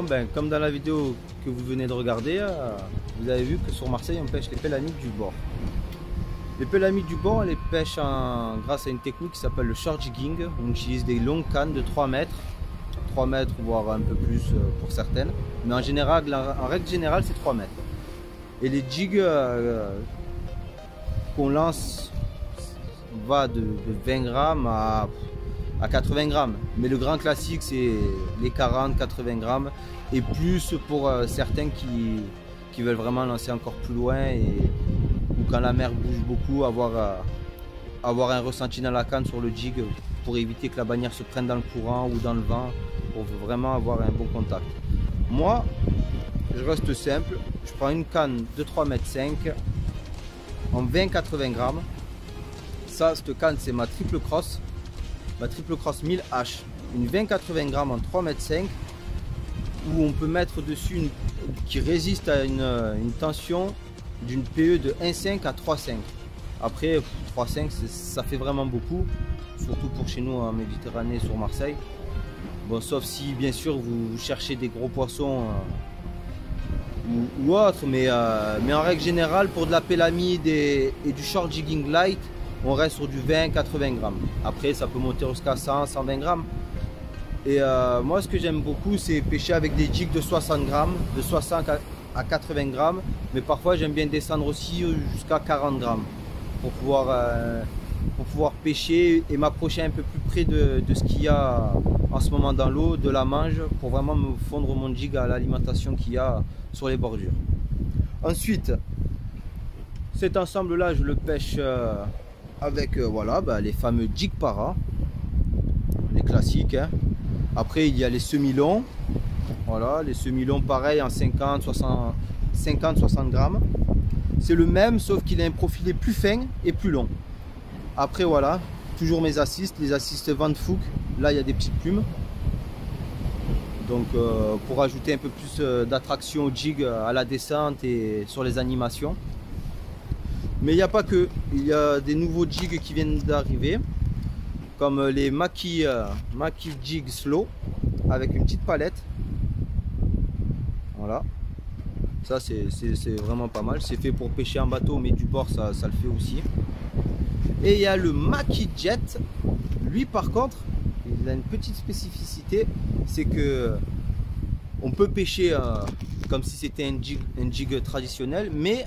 Bon ben comme dans la vidéo que vous venez de regarder, vous avez vu que sur Marseille on pêche les pellamiques du bord. Les pellamiques du bord on les pêche grâce à une technique qui s'appelle le short jigging. On utilise des longues cannes de 3 mètres, voire un peu plus pour certaines. Mais en général, en règle générale c'est 3 mètres. Et les jigs qu'on lance va de 20 grammes à 80 grammes. Mais le grand classique c'est les 40-80 grammes et plus pour certains qui veulent vraiment lancer encore plus loin ou quand la mer bouge beaucoup, avoir un ressenti dans la canne sur le jig pour éviter que la bannière se prenne dans le courant ou dans le vent, pour vraiment avoir un bon contact. Moi je reste simple, je prends une canne de 3,5 m en 20-80 grammes. Ça, cette canne c'est ma triple cross 1000H, une 20-80 grammes en 3,5 m où on peut mettre dessus qui résiste à une tension d'une PE de 1,5 à 3,5. Après 3,5 ça fait vraiment beaucoup, surtout pour chez nous en Méditerranée sur Marseille. Bon, sauf si bien sûr vous cherchez des gros poissons ou autres, mais en règle générale pour de la pélamide et du short jigging light, on reste sur du 20-80 grammes. Après ça peut monter jusqu'à 100-120 grammes. Et moi ce que j'aime beaucoup c'est pêcher avec des jigs de 60 grammes, de 60 à 80 grammes, mais parfois j'aime bien descendre aussi jusqu'à 40 grammes pour pouvoir pêcher et m'approcher un peu plus près de ce qu'il y a en ce moment dans l'eau, de la mange, pour vraiment me fondre mon jig à l'alimentation qu'il y a sur les bordures. Ensuite, cet ensemble là je le pêche avec voilà, les fameux jig para, les classiques, hein. Après il y a les semi-longs, voilà, les semi-longs pareil en 50-60 grammes. C'est le même sauf qu'il a un profilé plus fin et plus long. Après voilà, toujours mes assists, les assists Van Fook. Là il y a des petites plumes. Donc pour ajouter un peu plus d'attraction au jig à la descente et sur les animations. Mais il n'y a pas que, il y a des nouveaux jigs qui viennent d'arriver, comme les Maki Jig Slow avec une petite palette. Voilà, ça c'est vraiment pas mal. C'est fait pour pêcher en bateau, mais du bord ça le fait aussi. Et il y a le Maki Jet. Lui par contre, il a une petite spécificité, c'est que on peut pêcher comme si c'était un jig traditionnel, mais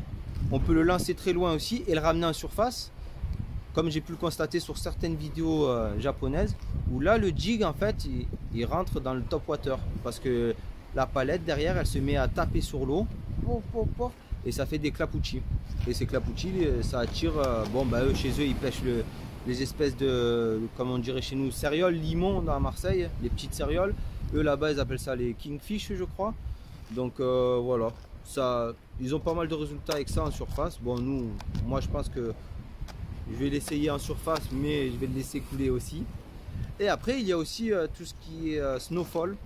on peut le lancer très loin aussi et le ramener en surface, comme j'ai pu le constater sur certaines vidéos japonaises, où là le jig en fait il rentre dans le top water parce que la palette derrière elle se met à taper sur l'eau et ça fait des clapoutis. Et ces clapoutis ça attire, eux chez eux ils pêchent les espèces de, comme on dirait chez nous, cérioles, limon dans Marseille, les petites cérioles. Eux là-bas ils appellent ça les kingfish je crois. Donc voilà, ça, ils ont pas mal de résultats avec ça en surface. Bon moi je pense que je vais l'essayer en surface, mais je vais le laisser couler aussi. Et après il y a aussi tout ce qui est snowfall.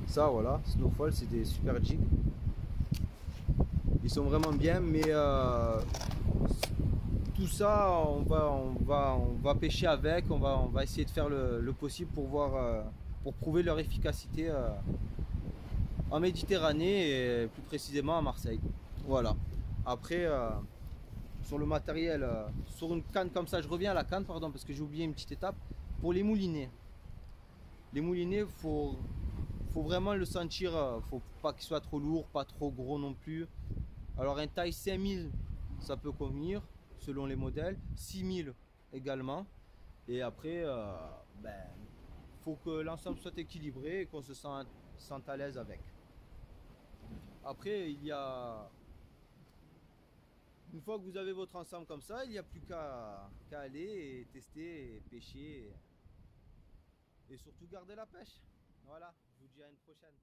Ça voilà, snowfall c'est des super jigs. Ils sont vraiment bien, mais tout ça on va pêcher avec, on va essayer de faire le possible pour voir, pour prouver leur efficacité en Méditerranée et plus précisément à Marseille. Voilà. Après sur le matériel, sur une canne comme ça, je reviens à la canne pardon parce que j'ai oublié une petite étape. Pour les moulinets, faut vraiment le sentir, faut pas qu'il soit trop lourd, pas trop gros non plus. Alors un taille 5000 ça peut convenir selon les modèles, 6000 également. Et après faut que l'ensemble soit équilibré et qu'on se sente à l'aise avec. Après il y a, une fois que vous avez votre ensemble comme ça, il n'y a plus qu'à aller et tester et pêcher et surtout garder la pêche. Voilà, je vous dis à une prochaine.